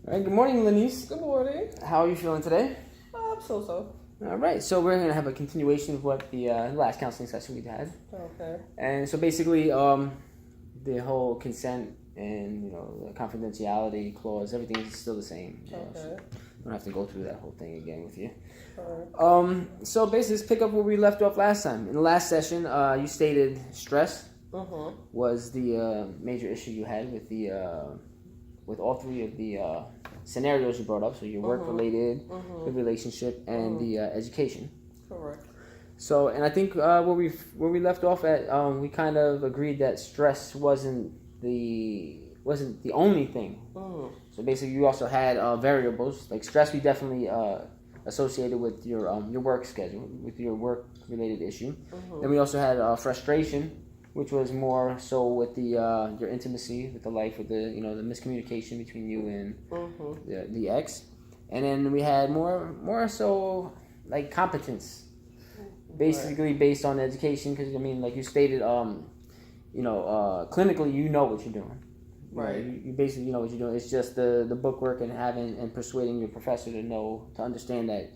All right, good morning, Lenice. Good morning. How are you feeling today? I'm so. All right, so we're going to have a continuation of what the last counseling session we had. Okay. And so basically, the whole consent and, the confidentiality clause, everything is still the same. Okay. So I don't have to go through that whole thing again with you. All right. So basically, let's pick up where we left off last time. In the last session, you stated stress was the major issue you had with the with all three of the scenarios you brought up. So your work-related, the relationship, and the education. Correct. So, and I think where we left off at, we kind of agreed that stress wasn't the only thing. So basically, you also had variables like stress. We definitely associated with your work schedule, with your work-related issue. Then we also had frustration, which was more so with the your intimacy with the life, with the the miscommunication between you and the ex. And then we had more so like competence, basically based on education. Because I mean, like you stated, clinically you know what you're doing. Right. You basically know what you're doing. It's just the bookwork and having and persuading your professor to understand that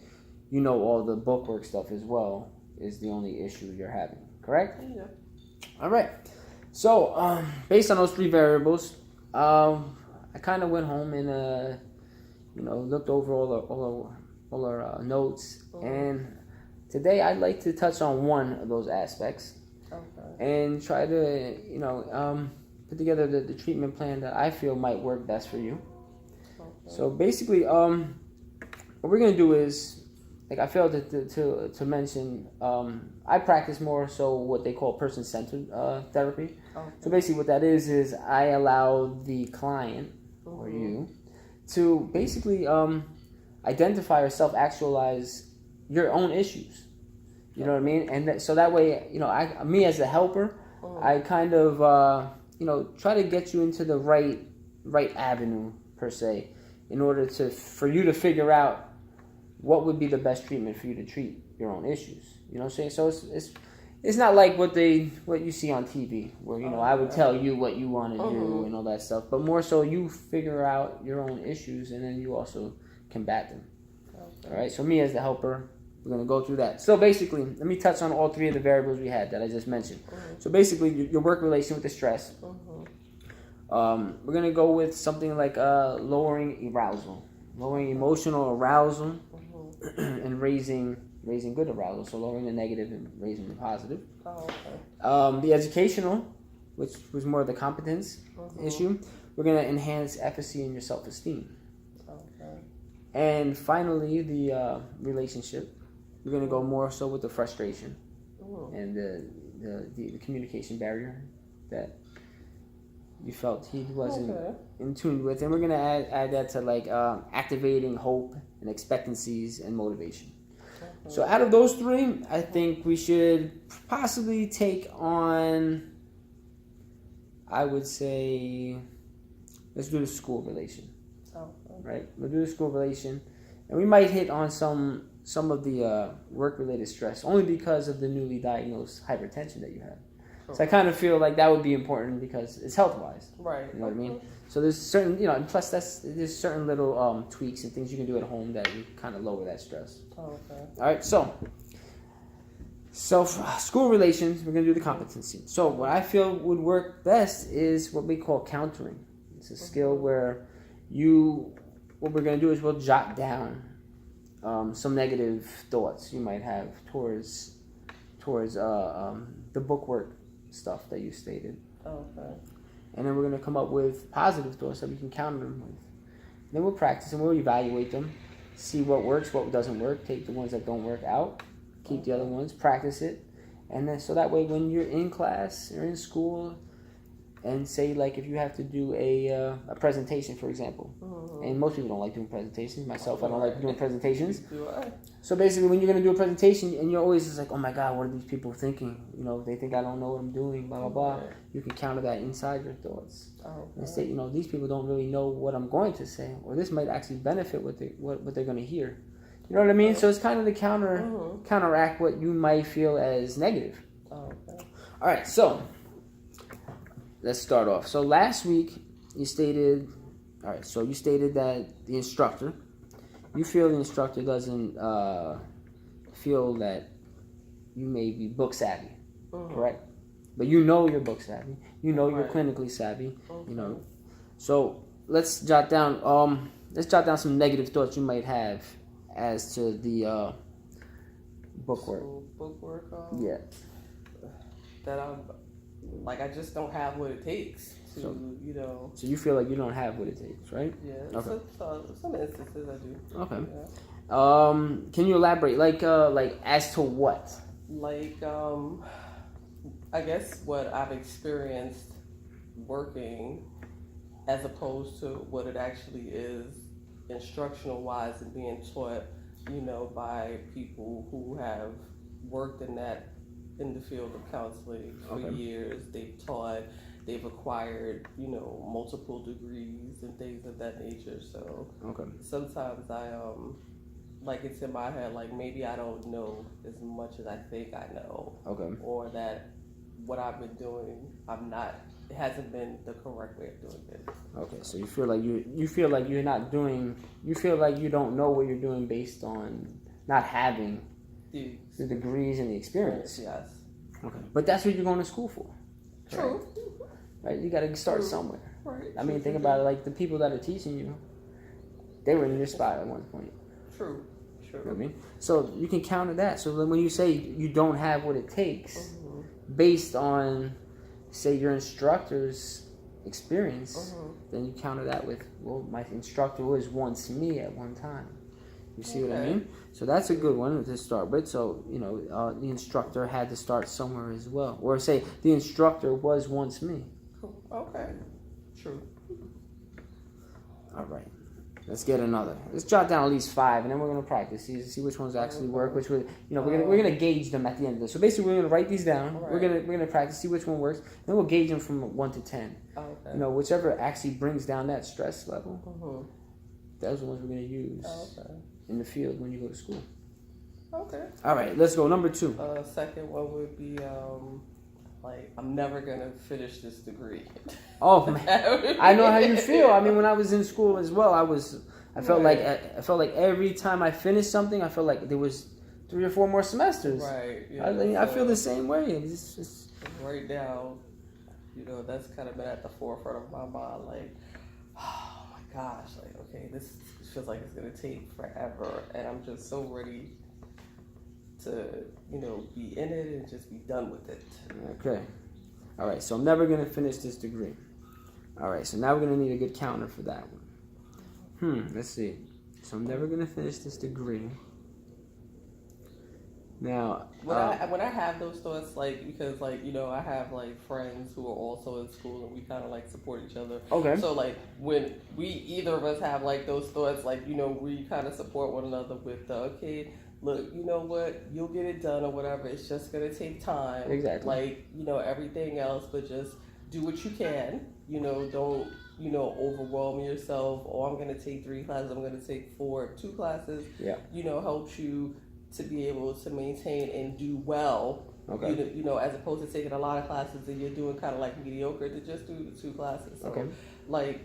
you know all the bookwork stuff as well is the only issue you're having. Correct? Yeah. All right. So based on those three variables, I kind of went home and looked over all our notes, and today I'd like to touch on one of those aspects and try to put together the treatment plan that I feel might work best for you. So basically, what we're gonna do is, like I failed to mention, I practice more so what they call person-centered therapy. So basically, what that is I allow the client or you to basically identify or self-actualize your own issues. You know what I mean? And so that way, me as a helper, I kind of try to get you into the right avenue per se, in order for you to figure out what would be the best treatment for you to treat your own issues. You know what I'm saying? So it's not like what you see on TV, where I would tell you what you want to do and all that stuff, but more so you figure out your own issues and then you also combat them. All right. So me as the helper, we're going to go through that. So basically, let me touch on all three of the variables we had that I just mentioned. So basically, your work relation with the stress. We're going to go with something like lowering arousal, lowering emotional arousal, and raising good arousal. So lowering the negative and raising the positive. The educational, which was more of the competence issue. We're going to enhance efficacy in your self-esteem. And finally, the relationship. We're going to go more so with the frustration and the communication barrier that you felt he wasn't in tune with. And we're going to add that to like activating hope and expectancies and motivation. So out of those three, I think we should possibly take on, I would say, let's do the school relation. Right? We'll do the school relation. And we might hit on some of the work-related stress, only because of the newly diagnosed hypertension that you have. So I kind of feel like that would be important because it's health-wise. Right. You know what I mean? So there's certain, plus there's certain little tweaks and things you can do at home that you kind of lower that stress. All right. So for school relations, we're going to do the competency. So what I feel would work best is what we call countering. It's a skill where what we're going to do is we'll jot down some negative thoughts you might have towards the bookwork stuff that you stated. And then we're going to come up with positive thoughts that we can counter them with. Then we'll practice and we'll evaluate them, see what works, what doesn't work, take the ones that don't work out, keep the other ones, practice it. And then so that way when you're in class or in school, and say like if you have to do a presentation, for example, and most people don't like doing presentations. Myself, I don't like doing presentations. So basically, when you're going to do a presentation, and you're always just like, oh my God, what are these people thinking? They think I don't know what I'm doing, blah blah blah. You can counter that inside your thoughts and say, these people don't really know what I'm going to say, or this might actually benefit what they're going to hear. You know what I mean? So it's kind of the counteract what you might feel as negative. All right, so let's start off. So last week you stated All right. So you stated that you feel the instructor doesn't feel that you may be book savvy, correct? But you know you're book savvy. You know you're clinically savvy. You know. So let's jot down some negative thoughts you might have as to the book work. So book work. Yeah. That I just don't have what it takes to, So you feel like you don't have what it takes, right? Yeah. Okay. So some instances I do. Okay. Yeah. Can you elaborate, like as to what? Like, I guess what I've experienced working, as opposed to what it actually is, instructional wise, and being taught, by people who have worked in the field of counseling for years. They've taught, they've acquired, multiple degrees and things of that nature. So sometimes I like it's in my head, like maybe I don't know as much as I think I know. Or that what I've been doing, it hasn't been the correct way of doing it. Okay, so you feel like you're not doing, you feel like you don't know what you're doing based on not having the degrees and the experience. Yes. Okay. But that's what you're going to school for. True. Right? You got to start somewhere. Right. I mean, think about it, like the people that are teaching you, they were in your spot at one point. True. You know what I mean? So you can counter that. So then when you say you don't have what it takes, based on, say, your instructor's experience, then you counter that with, well, my instructor was once me at one time. You see what I mean? So that's a good one to start with. So, the instructor had to start somewhere as well. Or say, the instructor was once me. Okay. True. All right. Let's get another. Let's jot down at least 5, and then we're gonna practice. See which ones actually work. Which we're gonna gauge them at the end of this. So basically, we're gonna write these down. Right. We're gonna practice, see which one works. Then we'll gauge them from 1 to 10. Okay. Whichever actually brings down that stress level. Those are the ones we're gonna use in the field when you go to school. Okay. All right. Let's go. Number 2. Second one would be I'm never gonna finish this degree. Oh man, I know how you feel. I mean, when I was in school as well, I felt like every time I finished something, I felt like there was 3 or 4 more semesters. Right. Yeah. I feel the same way. It's just right now, that's kind of been at the forefront of my mind. Like, oh my gosh, like okay, this feels like it's gonna take forever, and I'm just so ready to be in it and just be done with it. Okay. All right. So I'm never gonna finish this degree. All right. So now we're gonna need a good counter for that one. Let's see. So I'm never gonna finish this degree. Now, when I have those thoughts, because I have friends who are also in school, and we kind of support each other. Okay. So when we either of us have those thoughts, we kind of support one another with okay, look, you know what, you'll get it done or whatever. It's just gonna take time. Exactly. Everything else, but just do what you can. Don't overwhelm yourself. Or I'm gonna take 3 classes. I'm gonna take 2 classes. Yeah. Helps you to be able to maintain and do well. Okay. As opposed to taking a lot of classes and you're doing kind of mediocre, to just do the 2 classes. So,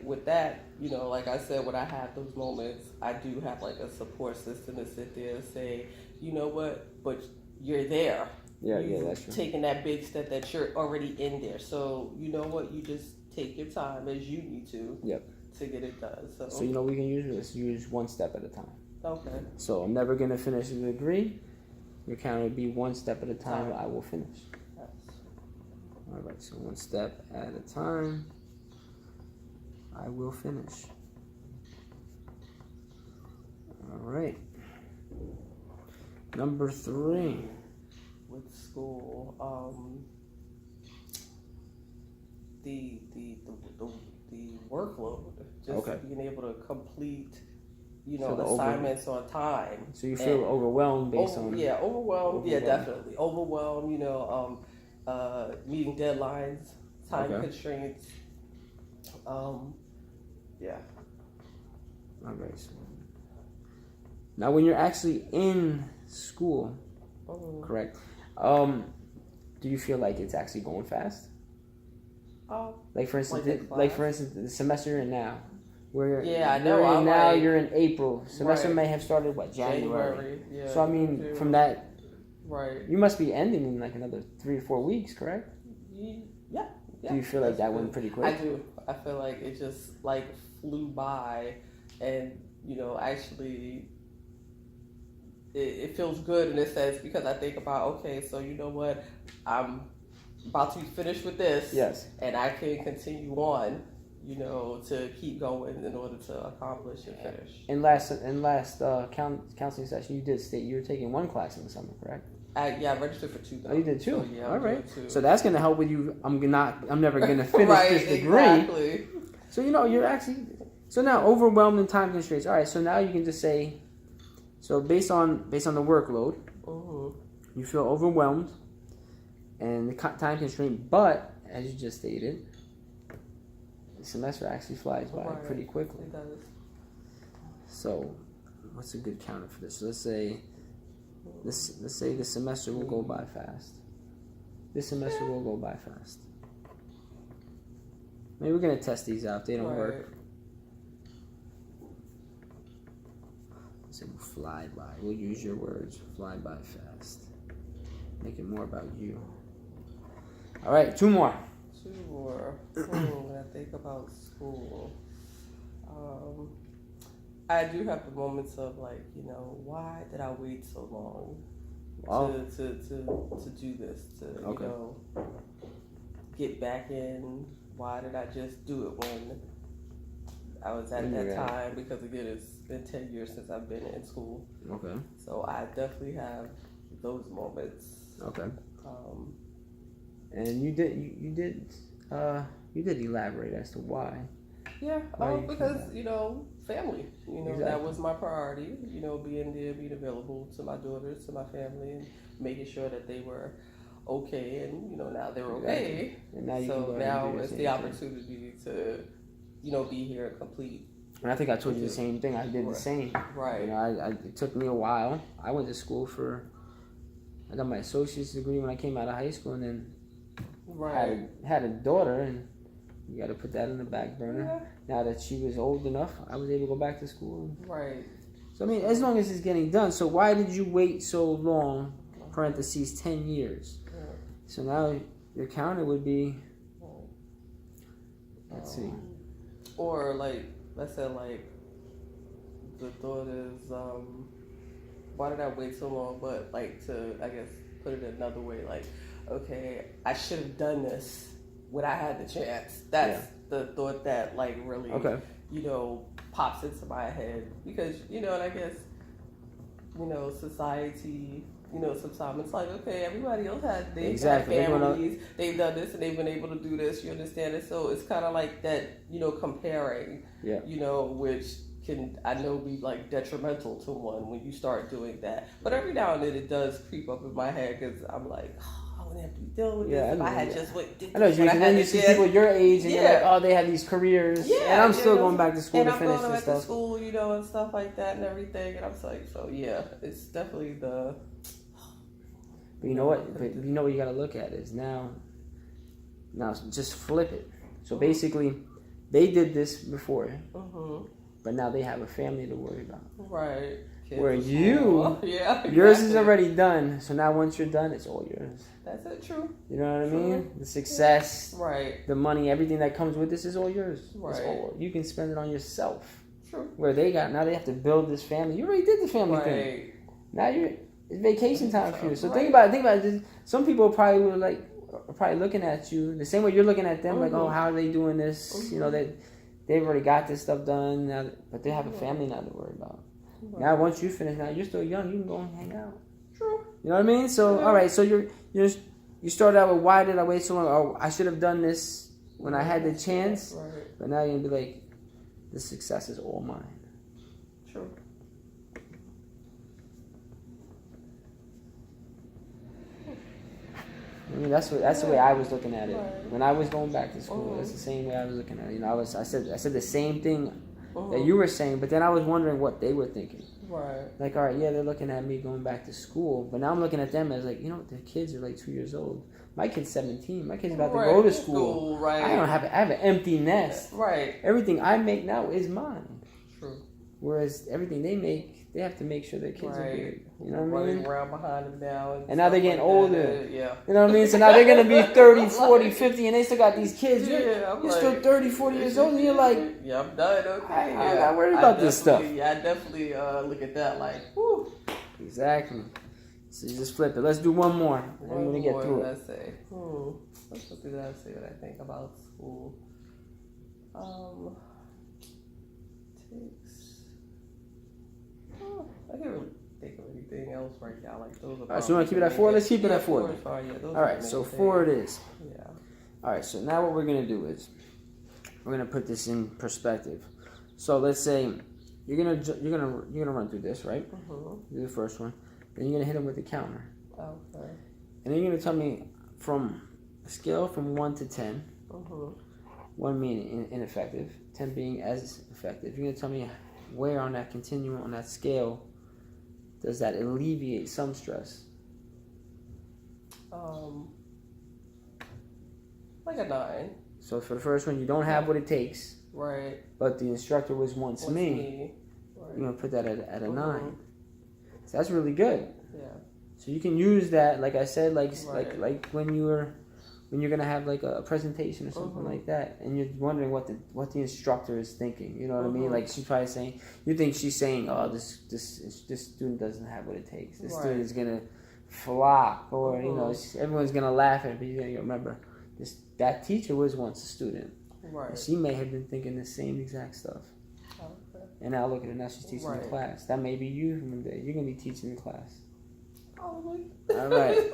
with that, like I said, when I have those moments, I do have a support system to sit there and say, you know what, but you're there. Yeah, that's true. Taking that big step that you're already in there. So you know what, you just take your time as you need to. Yep. To get it done. So we can use 1 step at a time. Okay. So I'm never gonna finish the degree. Your counter would be 1 step at a time. I will finish. Yes. All right. So 1 step at a time. I will finish. All right. Number 3. With school, the workload, just being able to complete, assignments on time. So you feel overwhelmed based on? Yeah, overwhelmed. Yeah, definitely overwhelmed. Meeting deadlines, time constraints. Yeah. All right. So now, when you're actually in school, correct? Do you feel like it's actually going fast? For instance, the semester you're in now, Where Yeah, I know. you're in I'm now like, you're in April. Semester right. may have started January. Yeah. So I mean, January. from that, Right. you must be ending in like another 3 or 4 weeks, correct? Yeah. Do you feel like that good. went pretty quick? I do. I feel like it just like flew by, and actually, it feels good in a sense because I think about, okay, so you know what, I'm about to be finished with this, Yes. and I can continue on, to keep going in order to accomplish and finish. In last counseling session, you did state you were taking 1 class in the summer, correct? I registered for 2. Though. Oh, you did 2. So, yeah, all right. 2. So that's gonna help with you. I'm never gonna finish right, this degree. Exactly. So you're actually now overwhelmed in time constraints. All right. So now you can just say, so based on the workload, Mm-hmm. you feel overwhelmed and the time constraint. But as you just stated, the semester actually flies by pretty quickly. It does. So, what's a good counter for this? So let's say this semester will go by fast. This semester will go by fast. Maybe we're gonna test these out. If they don't work. So we'll fly by. We'll use your words. Fly by fast. Make it more about you. All right, 2 more. 2 more. When I think about school, I do have the moments of like, why did I wait so long to do this? To get back in. Why did I just do it when I was at that time? Because again, it's been 10 years since I've been in school. Okay. So I definitely have those moments. Okay. And you did elaborate as to why. Yeah, because family. Exactly. That was my priority. Being there, being available to my daughters, to my family, and making sure that they were okay. And now they're okay. And now you so can now it's the opportunity to, be here and complete. And I think I told you the same thing. I did the same. Right. It took me a while. I went to school I got my associate's degree when I came out of high school, and then had a daughter, and you got to put that in the back burner. Yeah. Now that she was old enough, I was able to go back to school. Right. So I mean, as long as it's getting done. So why did you wait so long? Parentheses 10 years. Yeah. So now your counter would be. Let's see. Or let's say the thought is, why did I wait so long? But to, I guess, put it another way, okay, I should have done this when I had the chance. That's the thought that really, pops into my head because, and I guess, society, sometimes it's okay, everybody else they've had families, they've done this and they've been able to do this, you understand it? So it's kind of like that, comparing, which can, I know, be detrimental to one when you start doing that. But every now and then it does creep up in my head because I'm like, I wouldn't have to be dealing with this if I had just went. I know, and then you see people your age and you're like, oh, they have these careers. Yeah, and I'm still going back to school to finish this stuff. And I'm going back to school, and stuff like that and everything. And I'm like, so yeah, it's definitely the. But you know what? But you know what you got to look at is now just flip it. So basically, they did this before, but now they have a family to worry about. Right. Kids where you, exactly. yours is already done. So now once you're done, it's all yours. That's it. True. You know what I mean? The success, right? The money, everything that comes with this is all yours. Right. It's all, you can spend it on yourself. True. Where they now they have to build this family. You already did the family thing. Now it's vacation time for you. So think about it. Some people probably are probably looking at you the same way you're looking at them, like, oh, how are they doing this? They've already got this stuff done now, but they have a family now to worry about. Right. Now once you finish, now you're still young, you can go and hang out. True. You know what I mean? So all right, so you started out with, why did I wait so long? Oh, I should have done this when I had the chance. Right. But now you're gonna be like, the success is all mine. True. I mean, that's the way I was looking at it. Right. When I was going back to school, that's the same way I was looking at it. I said the same thing that you were saying, but then I was wondering what they were thinking. Right. Like, all right, yeah, they're looking at me going back to school, but now I'm looking at them as like, the kids are like 2 years old. My kid's 17. My kid's about to go to school. Right. I have an empty nest. Right. Everything I make now is mine. True. Whereas everything they make, they have to make sure their kids are good. You know what I mean? Running around behind them now. And now they're getting older. Yeah. You know what I mean? So now they're going to be 30, 40, 50, and they still got these kids. You're still 30, 40 years old, and you're like, yeah, I'm done. Okay. I'm not worried about this stuff. Yeah, I definitely look at that like, whew. Exactly. So you just flip it. Let's do one more. I'm going to get through it. Let's say. Let's do that. See what I think about school. I can't really think of anything else right now. Like those are. All right, so you want to keep it at 4? Let's keep it at 4. All right, so 4 it is. Yeah. All right, so now what we're going to do is we're going to put this in perspective. So let's say you're gonna run through this, right? Do the first one. Then you're gonna hit them with the counter. Okay. And then you're gonna tell me from a scale from 1 to 10. 1 being ineffective, 10 being as effective. You're gonna tell me where on that continuum, on that scale, does that alleviate some stress? Like a 9. So for the first one, you don't have what it takes. Right. But the instructor was once me. Right. You're gonna put that at a 9. So that's really good. Yeah. So you can use that, like I said, like when you're gonna have like a presentation or something like that, and you're wondering what the instructor is thinking. You know what I mean? Like she's probably saying, you think she's saying, oh, this student doesn't have what it takes. This student is gonna flop, or everyone's gonna laugh at it. But you gotta remember, that teacher was once a student. Right. And she may have been thinking the same exact stuff. Okay. And now look at her. Now she's teaching the class. That may be you one day. You're gonna be teaching the class. Probably. All right.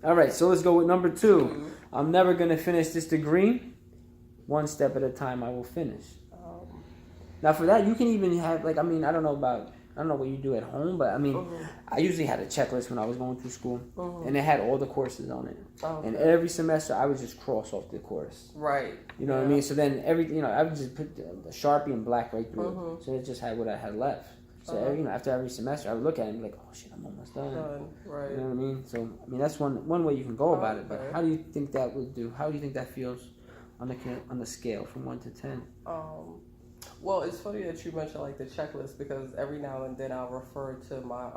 All right. So let's go with number 2. I'm never gonna finish this degree. One step at a time, I will finish. Now for that, you can even have I don't know what you do at home, but I usually had a checklist when I was going through school, and it had all the courses on it. Okay. And every semester, I would just cross off the course. Right. You know what I mean? So then I would just put the Sharpie and black right through it. So it just had what I had left. So after every semester, I would look at it and be like, oh shit, I'm almost done. Right. You know what I mean? So that's one way you can go about it. But how do you think that would do? How do you think that feels on the scale from 1 to 10? Well, it's funny that you mentioned like the checklist, because every now and then I'll refer to my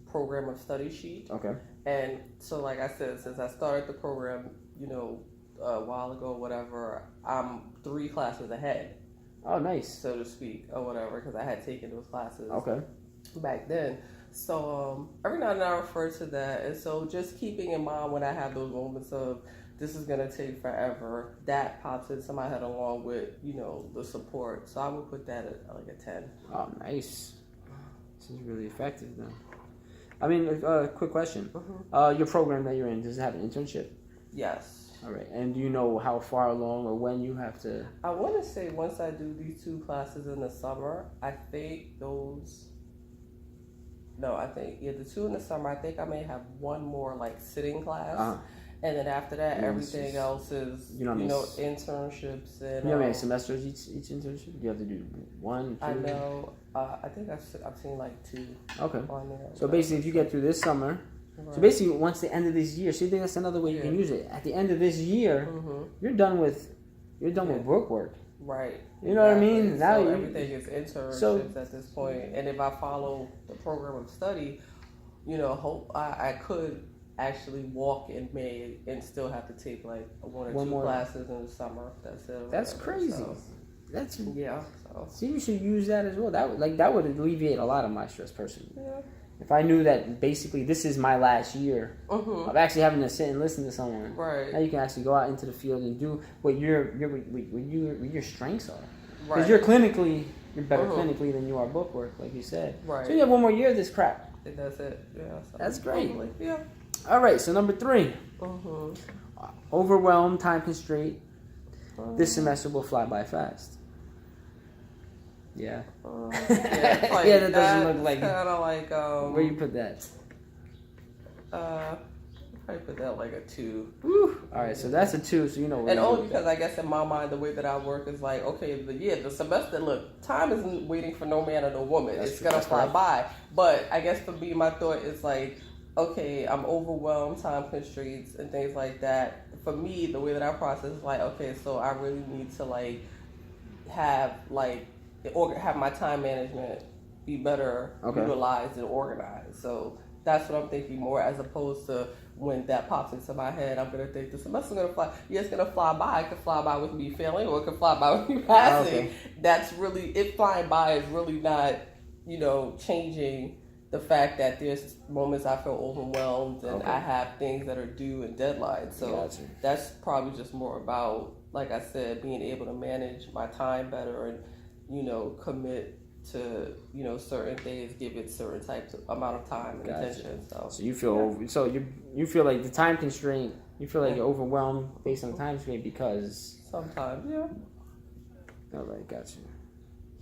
program of study sheet. Okay. And so, like I said, since I started the program, a while ago, whatever, I'm 3 classes ahead. Oh, nice. So to speak, or whatever, because I had taken those classes. Okay. Back then. So every now and then I refer to that, and so just keeping in mind when I have those moments of this is gonna take forever, that pops into my head along with the support. So I would put that at like a 10. Oh, nice. This is really effective then. I mean, quick question. Your program that you're in, does it have an internship? Yes. All right. And do you know how far along or when you have to? I want to say once I do these 2 classes in the summer, I think those. No, I think the 2 in the summer. I think I may have one more like sitting class. And then after that, everything else is, internships and. You know how many semesters each internship? Do you have to do 1, 2? I know. I think I've seen like 2. Okay. On there. So basically, if you get through this summer, so basically, once the end of this year, so you think that's another way you can use it. At the end of this year, you're done with book work. Right. You know what I mean? Now so everything is internships at this point. And if I follow the program of study, hope I could actually walk in May and still have to take like 1 or 2 classes in the summer. That's it. That's crazy. So, that's So. See, you should use that as well. That would alleviate a lot of my stress personally. Yeah. If I knew that basically this is my last year of actually having to sit and listen to someone, right? Now you can actually go out into the field and do what your strengths are. Because you're better clinically than you are bookwork, like you said. Right. So you have 1 more year of this crap. That's it. Yeah. So that's great. Hopefully. Yeah. All right. So number 3, overwhelmed, time constraint. This semester will fly by fast. Yeah. That doesn't look like. Kind of like. Where you put that? I put that like a 2. Woo. All right, so that's a 2. So you know. And only because I guess in my mind the way that I work is like, okay, the semester. Look, time isn't waiting for no man or no woman. It's gonna fly by. But I guess for me, my thought is like, okay, I'm overwhelmed, time constraints and things like that. For me, the way that I process is like, okay, so I really need to like have my time management be better utilized and organized. So that's what I'm thinking more, as opposed to when that pops into my head, I'm gonna think the semester's gonna fly. Yeah, it's gonna fly by. It could fly by with me failing, or it could fly by with me passing. That's really, it flying by is really not, changing the fact that there's moments I feel overwhelmed and I have things that are due and deadlines. So that's probably just more about, like I said, being able to manage my time better and, commit to, certain things, give it certain types of amount of time and attention. So you feel you feel like the time constraint, you feel like you're overwhelmed based on the time constraint because sometimes, yeah. All right, gotcha.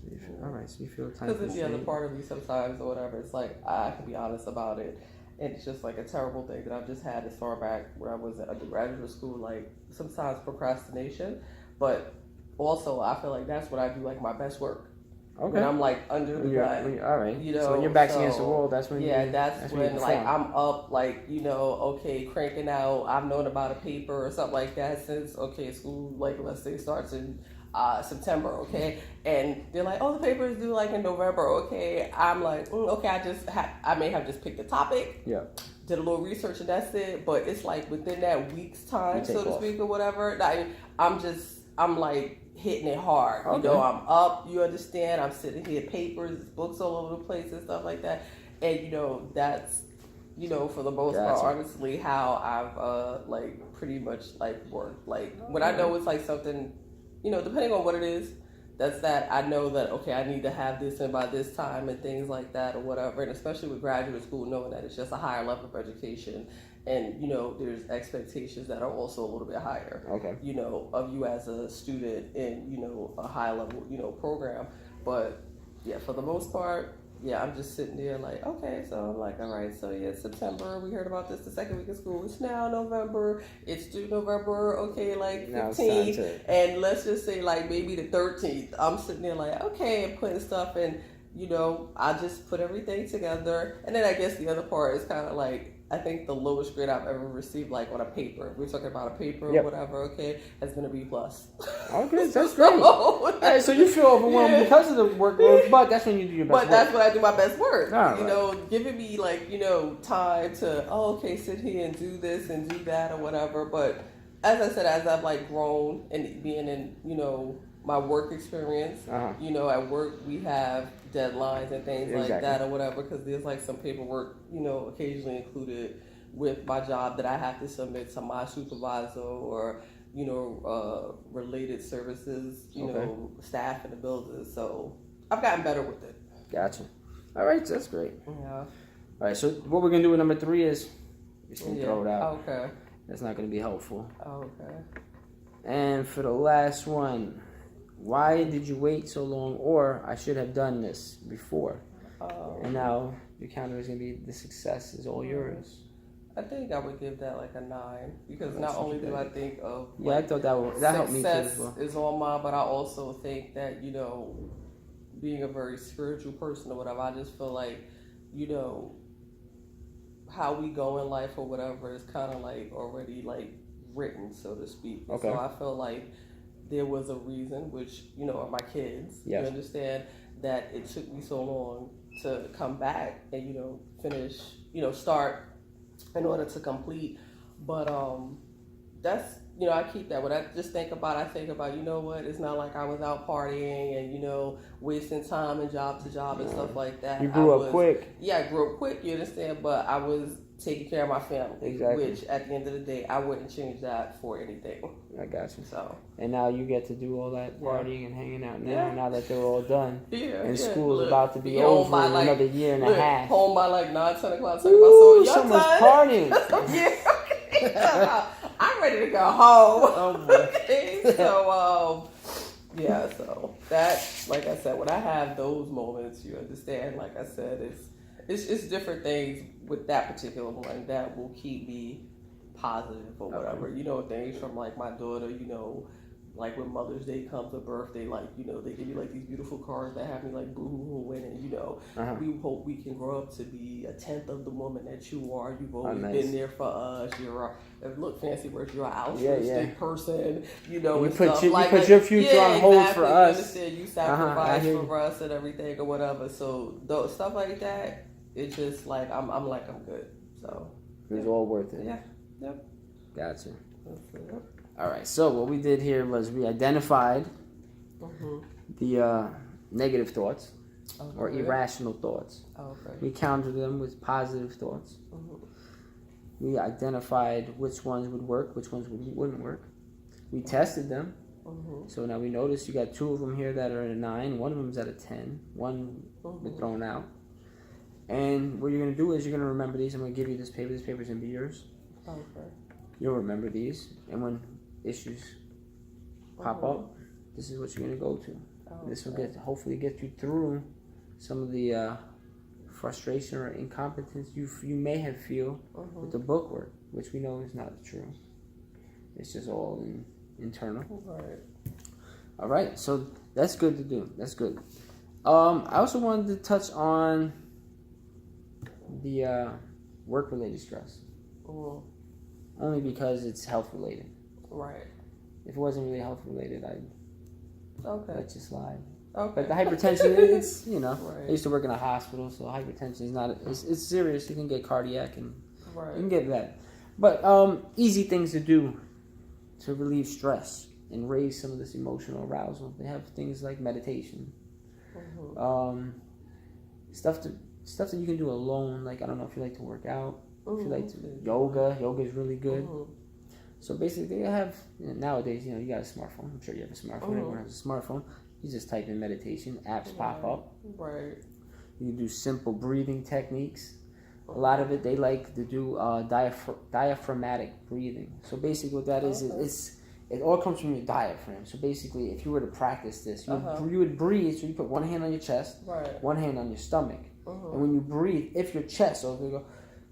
So you feel time constraint. Because the other part of me sometimes or whatever, it's like I can be honest about it. And it's just like a terrible thing that I've just had as far back when I was at undergraduate school, like sometimes procrastination, but also I feel like that's when I do like my best work. When I'm like under the gun. All right. So when your back's against the wall, that's when that's when like I'm up, like, cranking out. I've known about a paper or something like that since, school, like, let's say starts in September, and they're like, oh, the paper is due like in November, I'm like, I may have just picked a topic, did a little research and that's it, but it's like within that week's time, so to speak, or whatever, like, I'm like hitting it hard, I'm up, you understand, I'm sitting here, papers, books all over the place and stuff like that, and that's, for the most part, honestly, how I've like pretty much like worked, like when I know it's like something, depending on what it is, that I know that, I need to have this in by this time and things like that or whatever. And especially with graduate school, knowing that it's just a higher level of education and, there's expectations that are also a little bit higher, of you as a student in, a high level, program. But yeah, for the most part, I'm just sitting there like, so I'm like, all right, so September, we heard about this the second week of school. It's now November. It's due November, like 15th. And let's just say like maybe the 13th. I'm sitting there like, and putting stuff in, I just put everything together. And then I guess the other part is kind of like, I think the lowest grade I've ever received, like on a paper, if we're talking about a paper or whatever, has been a B+. Okay, that's great. So you feel overwhelmed because of the workload, but that's when you do your best work. But that's when I do my best work. Giving me like, time to, sit here and do this and do that or whatever. But as I said, as I've like grown and being in, my work experience, at work we have deadlines and things like that or whatever, because there's like some paperwork, occasionally included with my job that I have to submit to my supervisor or, related services, staff in the building. So I've gotten better with it. Gotcha. All right, so that's great. Yeah. All right, so what we're going to do with number 3 is just going to throw it out. Okay. That's not going to be helpful. Okay. And for the last one, why did you wait so long? Or I should have done this before. And now your counter is going to be the success is all yours. I think I would give that like a 9 because not only do I think of I thought that helped me too as well. Success is on mine, but I also think that being a very spiritual person or whatever, I just feel like how we go in life or whatever is kind of like already like written, so to speak. Okay. So I feel like there was a reason, which are my kids. Yes. You understand that it took me so long to come back and finish, start in order to complete. But that's I keep that. When I just think about, it's not like I was out partying and wasting time and job to job and stuff like that. You grew up quick. Yeah, I grew up quick. You understand, but I was taking care of my family. Exactly. Which at the end of the day, I wouldn't change that for anything. I got you. So. And now you get to do all that partying and hanging out now that they're all done. Yeah. And school's about to be over in another year and a half. Home by like 9, 10 o'clock. Ooh, so much partying. Yeah. I'm ready to go home. Oh boy. So, so that, like I said, when I have those moments, you understand, like I said, it's different things with that particular one that will keep me positive or whatever. You know, things from like my daughter, you know, like when Mother's Day comes or birthday, like, you know, they give you like these beautiful cards that have me like boo-hoo winning, you know. We hope we can grow up to be a tenth of the woman that you are. You've always been there for us. You're look fancy words, you're an altruistic person, you know, you put your future on hold for us. You understand, you sacrifice for us and everything or whatever. So stuff like that, it's just like I'm good. So it was all worth it. Yeah. Yep. Gotcha. All right, so what we did here was we identified the negative thoughts or irrational thoughts. We countered them with positive thoughts. We identified which ones would work, which ones wouldn't work. We tested them. So now we notice you got 2 of them here that are at a 9. One of them is at a 10. One was thrown out. And what you're going to do is you're going to remember these. I'm going to give you this paper. This paper's going to be yours. You'll remember these. And when issues pop up, this is what you're going to go to. This will hopefully get you through some of the frustration or incompetence you may have feel with the book work, which we know is not true. It's just all internal. All right, so that's good to do. That's good. I also wanted to touch on the work-related stress. Only because it's health-related. Right. If it wasn't really health-related, I'd let you slide. Okay. But the hypertension, it's, you know, I used to work in a hospital, so hypertension is not, it's serious. You can get cardiac and you can get that. But easy things to do to relieve stress and raise some of this emotional arousal. They have things like meditation. Stuff that you can do alone, like I don't know if you like to work out, if you like to yoga is really good. So basically they have, nowadays, you know, you got a smartphone. I'm sure you have a smartphone. Everyone has a smartphone. You just type in meditation, apps pop up. Right. You can do simple breathing techniques. A lot of it they like to do diaphragmatic breathing. So basically what that is it all comes from your diaphragm. So basically if you were to practice this, you would breathe, so you put one hand on your chest, one hand on your stomach. And when you breathe, if your chest, so if you go,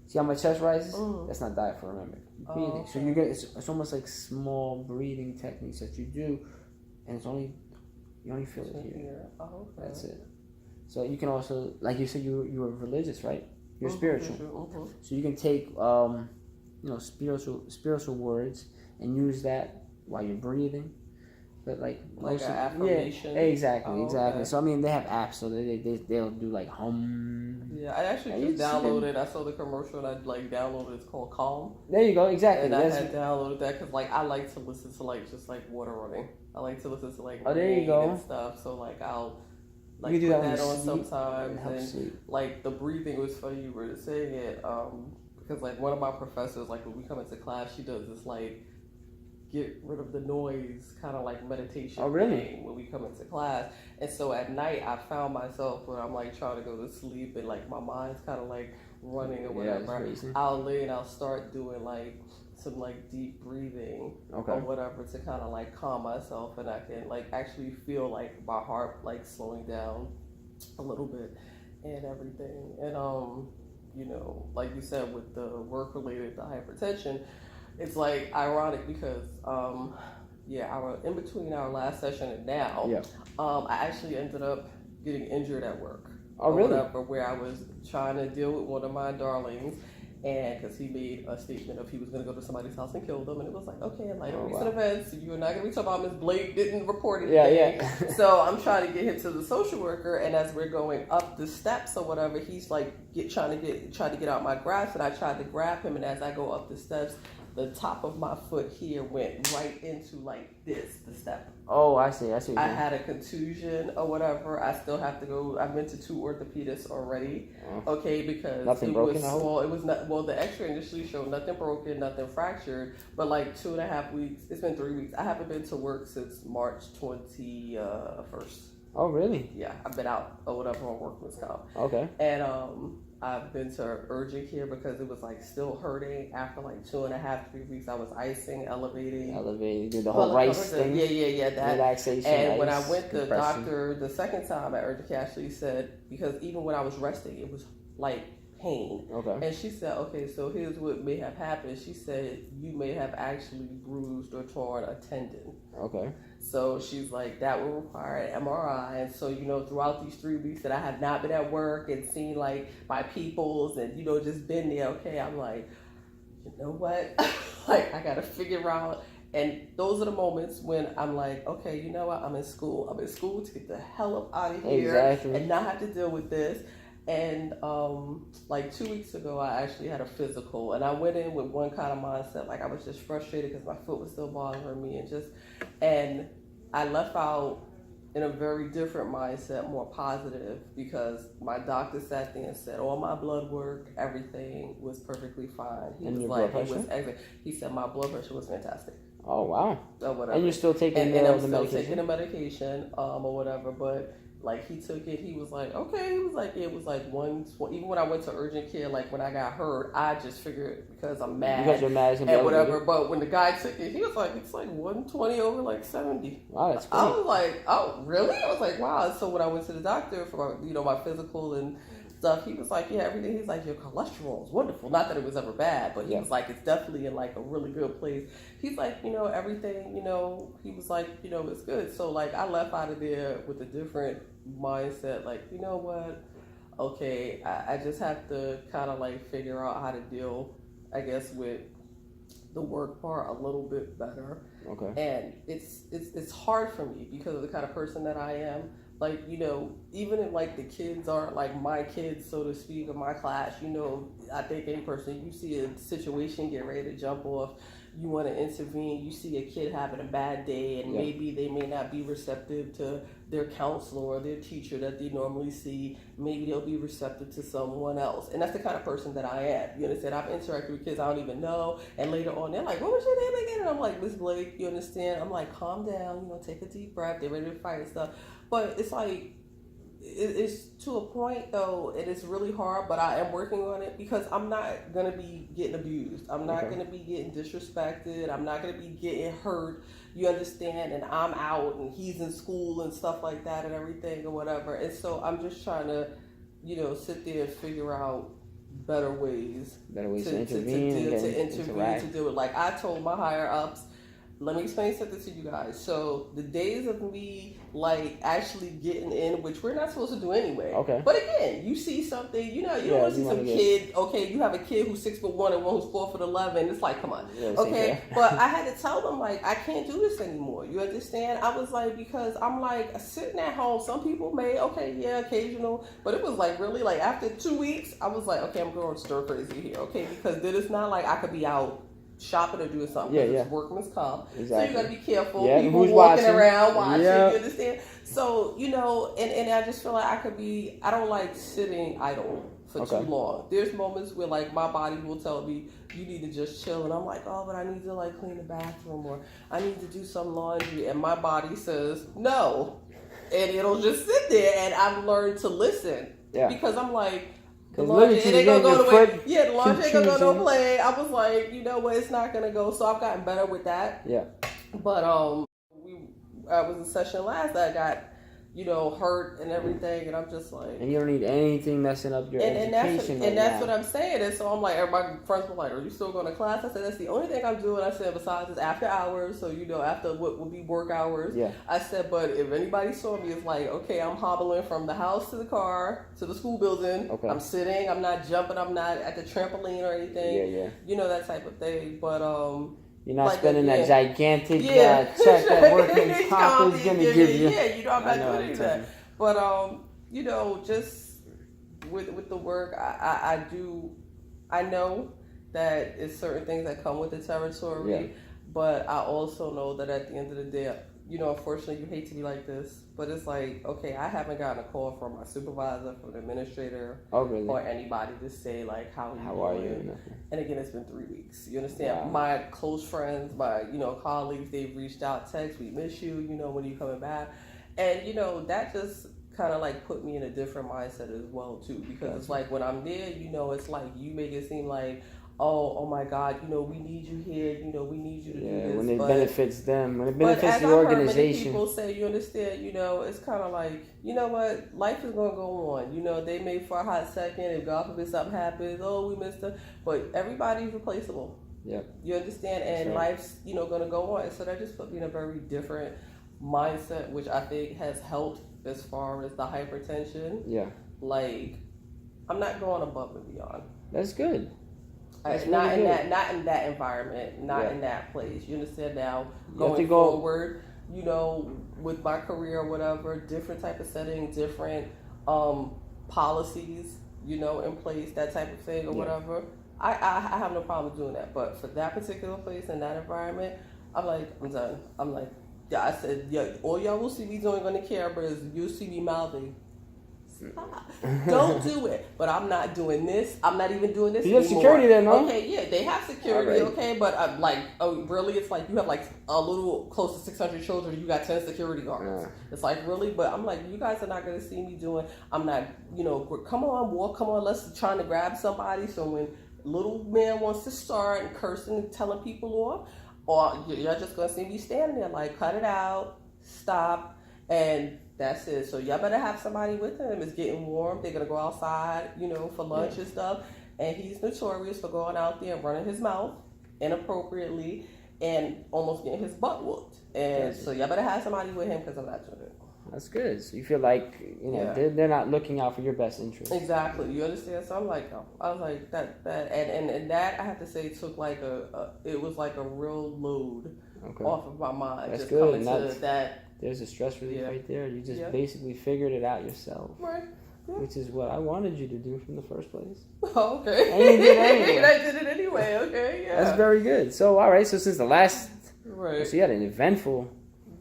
see how my chest rises? That's not diaphragmatic breathing. So you get it's almost like small breathing techniques that you do, and you only feel it here. That's it. So you can also, like you said, you were religious, right? You're spiritual. So you can take spiritual words and use that while you're breathing. But like an affirmation. Yeah, exactly. So I mean, they have apps, so they'll do like hum. Yeah, I actually just downloaded. I saw the commercial and I like downloaded. It's called Calm. There you go. Exactly. And I had downloaded that because like I like to listen to like just like water running. I like to listen to like there you go. And stuff. So like I'll like put that on sometimes. And like the breathing was funny. You were saying it because like one of my professors, like when we come into class, she does this like get rid of the noise kind of like meditation thing when we come into class. And so at night I found myself when I'm like trying to go to sleep and like my mind's kind of like running or whatever, I'll lay and I'll start doing like some like deep breathing or whatever to kind of like calm myself, and I can like actually feel like my heart like slowing down a little bit and everything. And you know, like you said with the work related to hypertension, it's like ironic because in between our last session and now, I actually ended up getting injured at work. Oh, really? Where I was trying to deal with one of my darlings, and because he made a statement of he was going to go to somebody's house and kill them, and it was like, okay, in light of recent events, you're not going to be talking about Miss Blake didn't report anything. So I'm trying to get him to the social worker, and as we're going up the steps or whatever, he's like trying to get out my grasp, and I tried to grab him, and as I go up the steps, the top of my foot here went right into like the step. Oh, I see. I had a contusion or whatever. I still have to go. I've been to 2 orthopedists already. Okay, because nothing broken. It was not. Well, the X-ray initially showed nothing broken, nothing fractured. But like 2.5 weeks. It's been 3 weeks. I haven't been to work since March 21st. Oh, really? Yeah, I've been out or whatever on workman's comp. Okay. And I've been to urgent care because it was like still hurting after like 2.5, 3 weeks. I was icing, elevating, did the whole rice thing. Yeah, that relaxation. And when ice, I went to the compression. doctor the second time at urgent care, actually said, because even when I was resting, it was like pain. Okay. And she said, okay, so here's what may have happened. She said, you may have actually bruised or torn a tendon. Okay. So she's like, that will require an MRI. And so, throughout these 3 weeks that I have not been at work and seen like my peoples and, just been there, okay, I'm like, you know what? Like, I got to figure out. And those are the moments when I'm like, okay, you know what? I'm in school. I'm in school to get the hell up out of here and not have to deal with this. And like 2 weeks ago, I actually had a physical, and I went in with one kind of mindset, like I was just frustrated because my foot was still bothering me, and I left out in a very different mindset, more positive, because my doctor sat there and said all my blood work, everything was perfectly fine. He was like, he said my blood pressure was fantastic. Oh wow! Or whatever. And you're still taking and I'm the still medication? taking the medication, or whatever, but. Like, he took it, he was like, okay, he was like, it was like even when I went to urgent care, like when I got hurt, I just figured because I'm mad. Because you're mad and whatever, but when the guy took it, he was like, it's like 120 over like 70. Wow, that's great. I was like, oh, really? I was like, wow. So when I went to the doctor for, my physical and stuff, he was like, yeah, everything. He's like, your cholesterol is wonderful. Not that it was ever bad, but he was like, it's definitely in like a really good place. He's like, everything, he was like, it's good. So like, I left out of there with a different mindset, like, you know what? Okay, I just have to kind of like figure out how to deal, I guess, with the work part a little bit better. Okay. And it's hard for me because of the kind of person that I am. Like, even if like the kids aren't like my kids, so to speak, of my class, I think any person, you see a situation get ready to jump off, you want to intervene, you see a kid having a bad day and maybe they may not be receptive to their counselor or their teacher that they normally see, maybe they'll be receptive to someone else. And that's the kind of person that I am. You understand? I've interacted with kids I don't even know, and later on they're like, what was your name again? And I'm like, Miss Blake, you understand? I'm like, calm down, take a deep breath, they're ready to fight and stuff. But it's like, it's to a point though, and it's really hard, but I am working on it because I'm not going to be getting abused. I'm not going to be getting disrespected. I'm not going to be getting hurt. You understand? And I'm out and he's in school and stuff like that and everything or whatever. And so I'm just trying to, sit there and figure out better ways to intervene, to do it. Like, I told my higher ups, let me explain something to you guys. So the days of me like actually getting in, which we're not supposed to do anyway. Okay. But again, you see something, you don't want to see some kid. Okay, you have a kid who's 6'1" and one who's 4'11". It's like, come on. Okay. But I had to tell them, like, I can't do this anymore. You understand? I was like, because I'm like sitting at home. Some people may, occasional, but it was like really like after 2 weeks, I was like, okay, I'm going stir crazy here. Okay, because then it's not like I could be out shopping or doing something. It's workman's comp. Exactly. So you got to be careful. People walking around watching. You understand? So, and I just feel like I don't like sitting idle for too long. There's moments where like my body will tell me, you need to just chill. And I'm like, oh, but I need to like clean the bathroom or I need to do some laundry. And my body says, no. And it'll just sit there. And I've learned to listen. Yeah. Because I'm like, the laundry ain't gonna go nowhere. Yeah, the laundry ain't gonna go no play. I was like, you know what, it's not gonna go. So I've gotten better with that. Yeah. But I was in session last that I got, hurt and everything, and I'm just like, and you don't need anything messing up your education. And that's what I'm saying. And so I'm like, my friends were like, are you still going to class? I said, that's the only thing I'm doing. I said, besides it's after hours, so after what would be work hours. Yeah. I said, but if anybody saw me, it's like, okay, I'm hobbling from the house to the car to the school building. Okay. I'm sitting, I'm not jumping, I'm not at the trampoline or anything. Yeah. That type of thing. But you're not spending that gigantic check that workman's comp is going to give you. Yeah, I'm not doing that. But, just with the work, I know that it's certain things that come with the territory, but I also know that at the end of the day, unfortunately, you hate to be like this, but it's like, okay, I haven't gotten a call from my supervisor, from the administrator, or anybody to say, like, how are you? And again, it's been 3 weeks. You understand? Wow. My close friends, my, colleagues, they've reached out, text, we miss you, when are you coming back? And, that just kind of, like, put me in a different mindset as well, too, because it's like, when I'm there, it's like, you make it seem like, oh my God, we need you here, we need you to do this. When it but, benefits them, when it but benefits as the I've heard organization. many people say, you understand, it's kind of like, you know what, life is going to go on. They may for a hot second, if God forbid something happens, oh, we missed them, but everybody's replaceable. Yep. You understand? And right. life's, going to go on. So that just put me in a very different mindset, which I think has helped as far as the hypertension. Yeah. Like, I'm not going above and beyond. That's good. That's not really in good. not in that environment, not in that place. You understand now? Going go forward, with my career or whatever, different type of setting, different policies, in place, that type of thing or whatever. I have no problem doing that. But for that particular place and that environment, I'm like, I'm done. I'm like, yeah, I said, yeah, all y'all will see me doing on the camera is you'll see me mouthing. Stop. Don't do it. But I'm not doing this. I'm not even doing this You have anymore. security then, no? Okay, yeah, they have security, right. okay, but really, it's like you have like a little close to 600 children, you got 10 security guards. It's like, really? But I'm like, you guys are not going to see me doing, I'm not, come on, let's trying to grab somebody. So when little man wants to start and cursing and telling people off, or you're just going to see me standing there like, cut it out, stop, and that's it. So y'all better have somebody with him. It's getting warm. They're going to go outside, for lunch and stuff. And he's notorious for going out there and running his mouth inappropriately and almost getting his butt whooped. And so y'all better have somebody with him because I'm not doing it. That's good. So you feel like, they're not looking out for your best interest. Exactly. You understand? So I'm like, I was like, that and that I have to say took like it was like a real load off of my mind. That's just good. Coming to that. There's a stress relief right there. You just basically figured it out yourself. Right. Yeah. Which is what I wanted you to do from the first place. Oh, okay. And you did it anyway. And I did it anyway. Okay, yeah. That's very good. So, all right. So since the last... Right. So you had an eventful...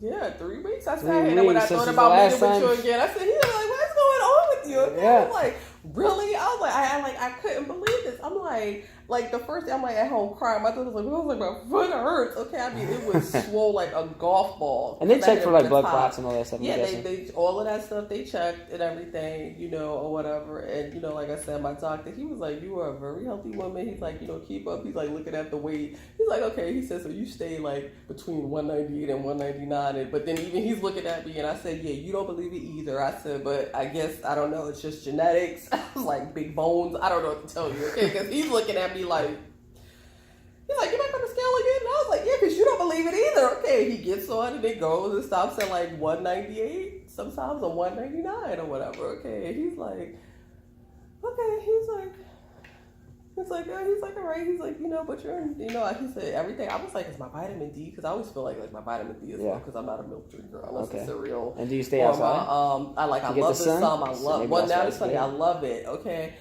Yeah, 3 weeks. I 3 said, and when I weeks thought since about the last meeting with time. you again, I said, he's like, what's going on with you? Okay. Yeah. I'm like, really? I was like, I couldn't believe this. I'm like the first day I'm like at home crying. My daughter was like, my foot hurts. Okay, I mean, it was swole like a golf ball. And they checked for like blood clots and all that stuff. Yeah, they all of that stuff they checked and everything, or whatever. And like I said, my doctor, he was like, you are a very healthy woman. He's like, keep up. He's like looking at the weight. He's like, okay. He said, so you stay like between 198 and 199. But then even he's looking at me and I said, yeah, you don't believe it either. I said, but I guess I don't know. It's just genetics. I was like, big bones. I don't know what to tell you. Okay, because he's looking at me like. He's like, you're not on the scale again? And I was like, yeah, because you don't believe it either. Okay, he gets on and it goes and stops at like 198, sometimes a 199 or whatever. Okay, and he's like, okay, he's like, all right. He's like, but you're, he said everything. I was like, it's my vitamin D, because I always feel like my vitamin D as well, because I'm not a milk drinker unless it's cereal. And do you stay outside? I love the sun. I love. Well, now it's funny. I love it. Okay.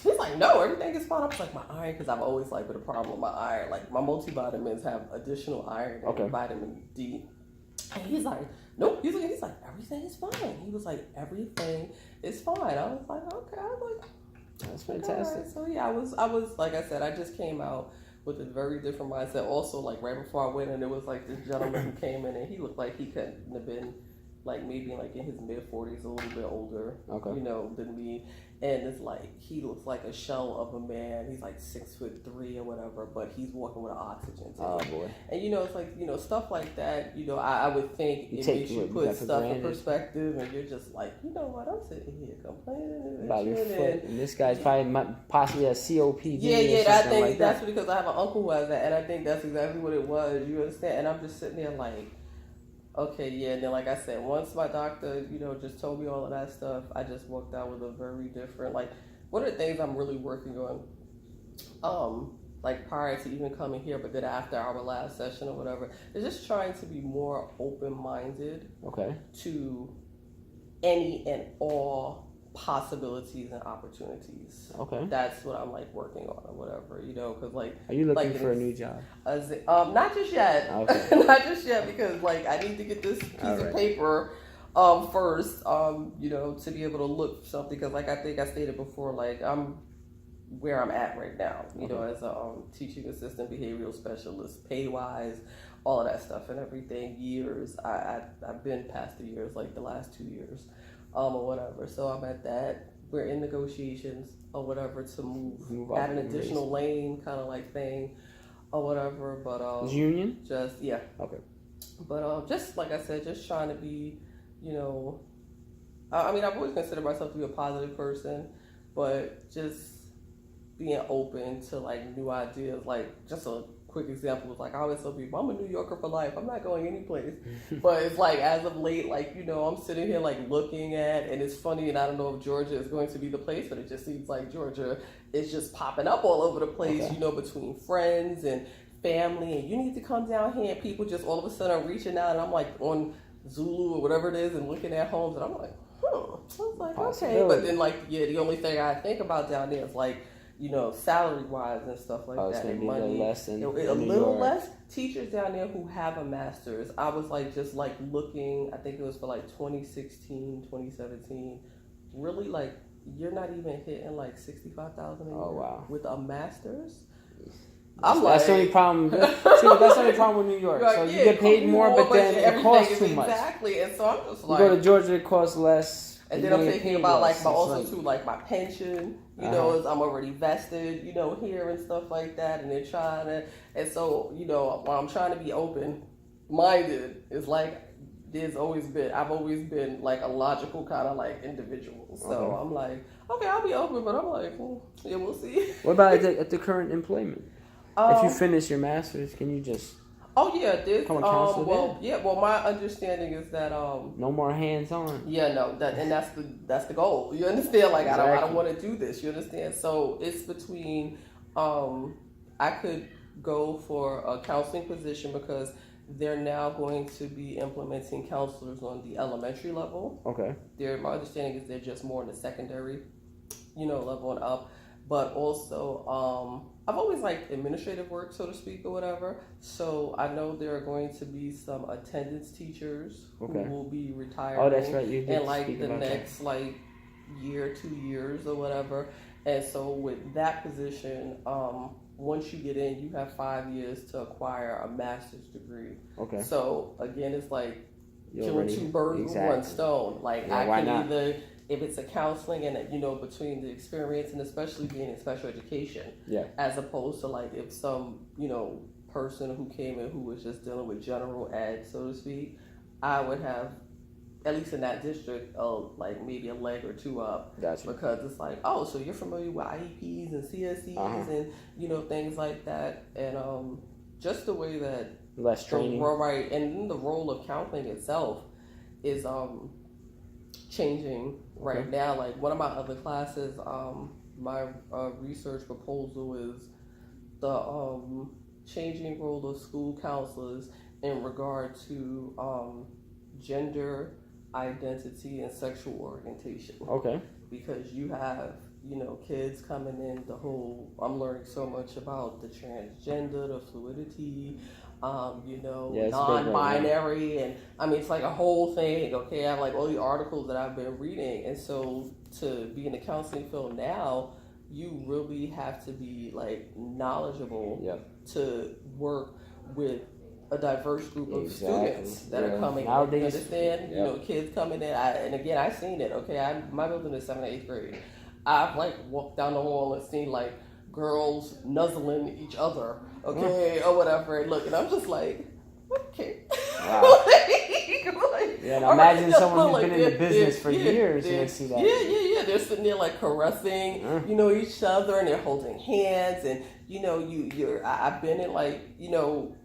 He's like, no, everything is fine. I was like, my iron, because I've always with a problem with my iron. Like my multivitamins have additional iron and vitamin D. And he's like, nope. He's like, everything is fine. He was like, everything is fine. I was like, okay. I was like, that's fantastic. Right. So yeah, I was like I said, I just came out with a very different mindset. Also, like right before I went in, there was like this gentleman who came in and he looked like he couldn't have been like maybe like in his mid-40s, a little bit older, than me. And it's like he looks like a shell of a man. He's like 6'3" or whatever, but he's walking with an oxygen tank. Oh boy! And it's like stuff like that. I would think it makes you put stuff in perspective, and you're just like, what? I'm sitting here complaining about your foot, and this guy's probably possibly a COPD. Yeah. I think that's because I have an uncle who has that, and I think that's exactly what it was. You understand? And I'm just sitting there like. Okay, yeah, and then like I said, once my doctor, just told me all of that stuff, I just walked out with a very different, like, one of the things I'm really working on, like prior to even coming here, but then after our last session or whatever, is just trying to be more open-minded to any and all possibilities and opportunities. Okay. That's what I'm like working on or whatever, because like. Are you looking for a new job? Not just yet. Okay. Not just yet, because like I need to get this piece of paper first, to be able to look for something, because like I think I stated before, like I'm where I'm at right now, as a teaching assistant, behavioral specialist, pay wise, all of that stuff and everything. Years, I've been past the years, like the last 2 years. Or whatever. So I'm at that we're in negotiations or whatever to move up add an and additional lane kind of like thing or whatever. But Is union? just yeah. Okay. But just like I said, just trying to be, you know, I mean, I've always considered myself to be a positive person, but just being open to like new ideas. Like just a quick example was like I always tell people I'm a New Yorker for life. I'm not going any place. But it's like as of late, like, you know, I'm sitting here like looking at, and it's funny, and I don't know if Georgia is going to be the place, but it just seems like Georgia is just popping up all over the place. Okay. You know, between friends and family, and you need to come down here, and people just all of a sudden are reaching out, and I'm like on Zulu or whatever it is and looking at homes, and I'm like, I was like, okay, but then like, yeah, the only thing I think about down there is like, you know, salary wise and stuff like that, and money, a little less. Teachers down there who have a master's, I was like just like looking, I think it was for like 2016, 2017, really like you're not even hitting like 65,000 a year. Oh wow, with a master's. That's the only problem. That's the only problem with New York. Like, so you get paid more, but then it costs too much. Exactly, and so I'm just like, you go to Georgia, it costs less. And then I'm thinking about like my pension. You know, as I'm already vested. You know, here and stuff like that, and they're trying to. And so, you know, while I'm trying to be open minded, it's like I've always been like a logical kind of like individual. So I'm like, okay, I'll be open, but I'm like, yeah, we'll see. What about at the current employment? If you finish your master's, can you just? Oh yeah, well, my understanding is that no more hands on. Yeah, no, that's the goal. You understand? Like exactly. I don't want to do this. You understand? So it's between I could go for a counseling position because they're now going to be implementing counselors on the elementary level. Okay. My understanding is they're just more in the secondary, you know, level and up. But also, I've always liked administrative work, so to speak, or whatever. So I know there are going to be some attendance teachers who will be retiring. Oh, that's right. You did in like the next like year, 2 years, or whatever. And so with that position, once you get in, you have 5 years to acquire a master's degree. Okay. So again, it's like killing two birds with one stone. Like I can either. If it's a counseling and, you know, between the experience and especially being in special education, as opposed to like if some, you know, person who came in who was just dealing with general ed, so to speak, I would have, at least in that district, like maybe a leg or two up. Gotcha. Because it's like, oh, so you're familiar with IEPs and CSEs and, you know, things like that. And just the way that less training. Right, and the role of counseling itself is changing right now. Like one of my other classes, my research proposal is the changing role of school counselors in regard to gender identity and sexual orientation. Okay. Because you have, you know, kids coming in, I'm learning so much about the transgender, the fluidity, you know, non-binary, and I mean, it's like a whole thing. Okay, I have like all the articles that I've been reading, and so to be in the counseling field now, you really have to be like knowledgeable to work with a diverse group of students that are coming in. You understand? You know, kids coming in, and again, I've seen it. Okay, my building is 7th and 8th grade. I've like walked down the hall and seen like girls nuzzling each other, okay, or whatever, and look, and I'm just like, okay. Wow. And imagine someone who's been in the business for years and they see that. Yeah. They're sitting there like caressing, you know, each other, and they're holding hands, and you know, I've been in like, you know,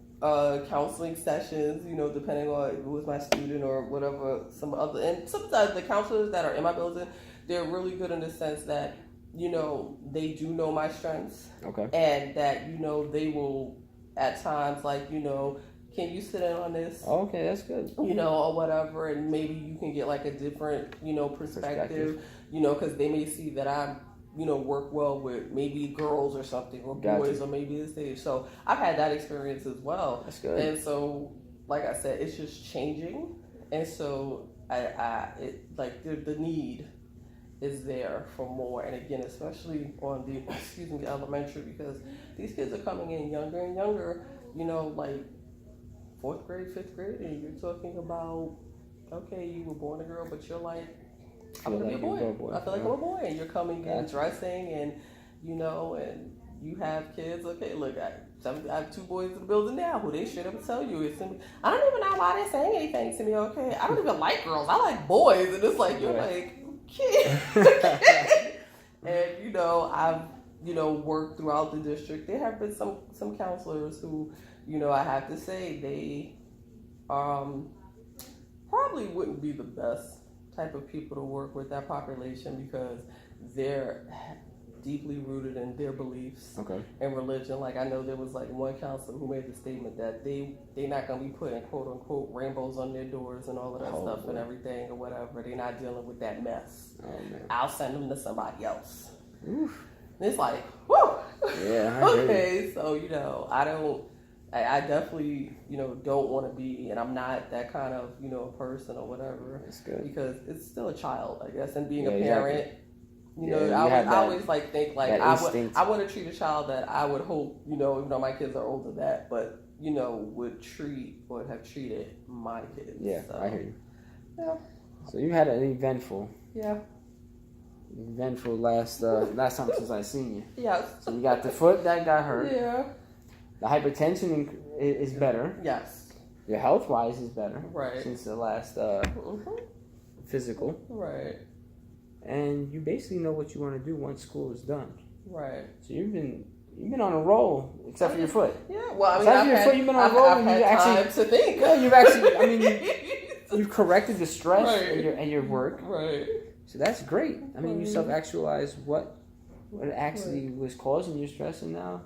counseling sessions, you know, depending on if it was my student or whatever, some other, and sometimes the counselors that are in my building, they're really good in the sense that, you know, they do know my strengths. Okay. And that, you know, they will at times like, you know, can you sit in on this? Okay, that's good. You know, or whatever, and maybe you can get like a different, you know, perspective. You know, because they may see that I, you know, work well with maybe girls or something, or boys, or maybe this age. So I've had that experience as well. That's good. And so, like I said, it's just changing, and so the need is there for more. And again, especially on the elementary, because these kids are coming in younger and younger, you know, like 4th grade, 5th grade, and you're talking about, okay, you were born a girl, but you're like I'm gonna like be a boy. you're a boy. I feel like I'm a boy, and you're coming and Gotcha. dressing, and and you have kids. Okay, look, I have 2 boys in the building now who they straight up tell you I don't even know why they're saying anything to me. Okay, I don't even like girls. I like boys, and it's like you're like, okay. And I've worked throughout the district. There have been some counselors who I have to say they probably wouldn't be the best type of people to work with that population because they're deeply rooted in their beliefs and religion. Like I know there was like one counselor who made the statement that they're not gonna be putting quote unquote rainbows on their doors and all of that stuff and everything or whatever. They're not dealing with that mess. I'll send them to somebody else. Oof. And it's like, whoo. Yeah. Okay, so I definitely, don't want to be, and I'm not that kind of, person or whatever. That's good. Because it's still a child, I guess, and being a parent, exactly. I always think like I want to treat a child that I would hope, even though my kids are older than that, but, would have treated my kids. Yeah, so. I hear you. Yeah. So you had an eventful last time since I seen you. Yes. So you got the foot that got hurt. Yeah. The hypertension is better. Yes. Your health wise is better. Right. Since the last physical. Right. And you basically know what you want to do once school is done. Right. So you've been on a roll, except for your foot. Yeah. Well, I mean, except for your foot, you've been on a roll, and you actually time to think. Yeah, you've actually. I mean, you've corrected the stress at your work. Right. So that's great. I mean, you self-actualized what actually was causing your stress, and now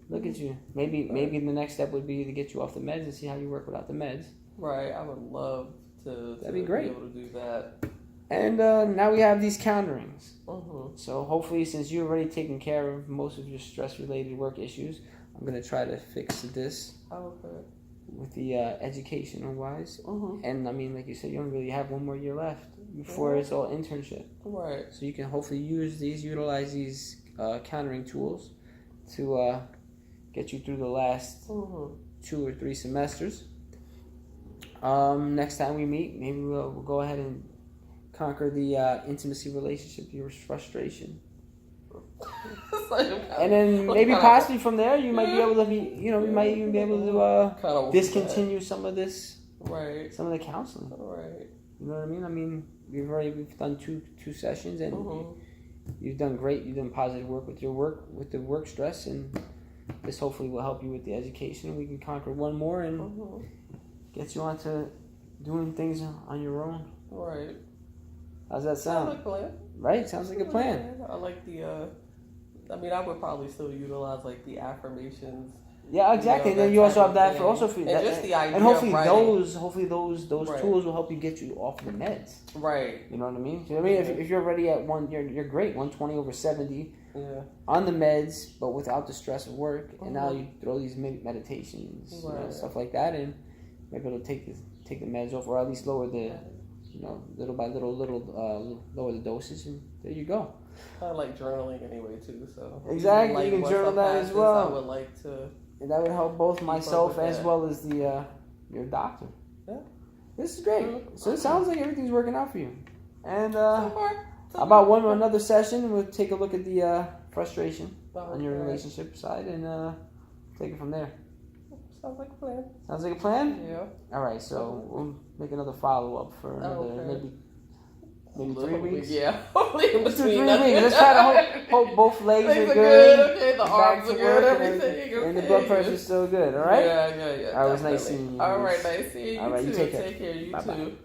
look at you. Maybe the next step would be to get you off the meds and see how you work without the meds. Right. I would love to. That'd be great. Be able to do that. And now we have these counterings. Mm-hmm. So hopefully, since you've already taken care of most of your stress-related work issues, I'm gonna try to fix this. Okay. With the educational-wise. Mm-hmm. And I mean, like you said, you only really have 1 more year left before it's all internship. Right. So you can hopefully utilize these countering tools to get you through the last 2 or 3 semesters. Next time we meet, maybe we'll go ahead and conquer the intimacy relationship, your frustration. And then maybe possibly from there you might be able to you might even be able to discontinue some of this, some of the counseling. Right. You know what I mean? I mean, we've done two sessions, and you've done great. You've done positive work with the work stress, and this hopefully will help you with the education. We can conquer 1 more and get you onto doing things on your own. Right. How's that sound? Sounds like a plan. Right? Sounds like a plan. I like the. I mean, I would probably still utilize like the affirmations. Yeah, exactly. And then you also have that for and that, just the idea and hopefully of those tools will help you get you off the meds. Right. You know what I mean? You know what I mean? If you're already at you're great, 120/70 on the meds, but without the stress of work, and now you throw these meditations, stuff like that, and maybe it'll take the meds off, or at least lower the, little by little, lower the dosage, and there you go. I like journaling anyway too, so exactly, like, you can journal that as well. I would like to. And that would help both myself as well as the your doctor. Yeah, this is great. So it sounds like everything's working out for you. And so far, about another session, we'll take a look at the frustration on your relationship side and take it from there. Sounds like a plan. Sounds like a plan? Yeah. All right, so we'll make another follow-up for another maybe 3 weeks. Yeah, hopefully in between 3 weeks. Let's try to hope both legs are good. Okay, the arms are good, everything. And the blood pressure's still good. All right. Yeah. All right, it was nice seeing you. All right, nice seeing you. All right, too. you take care. Take care. You Bye-bye. too.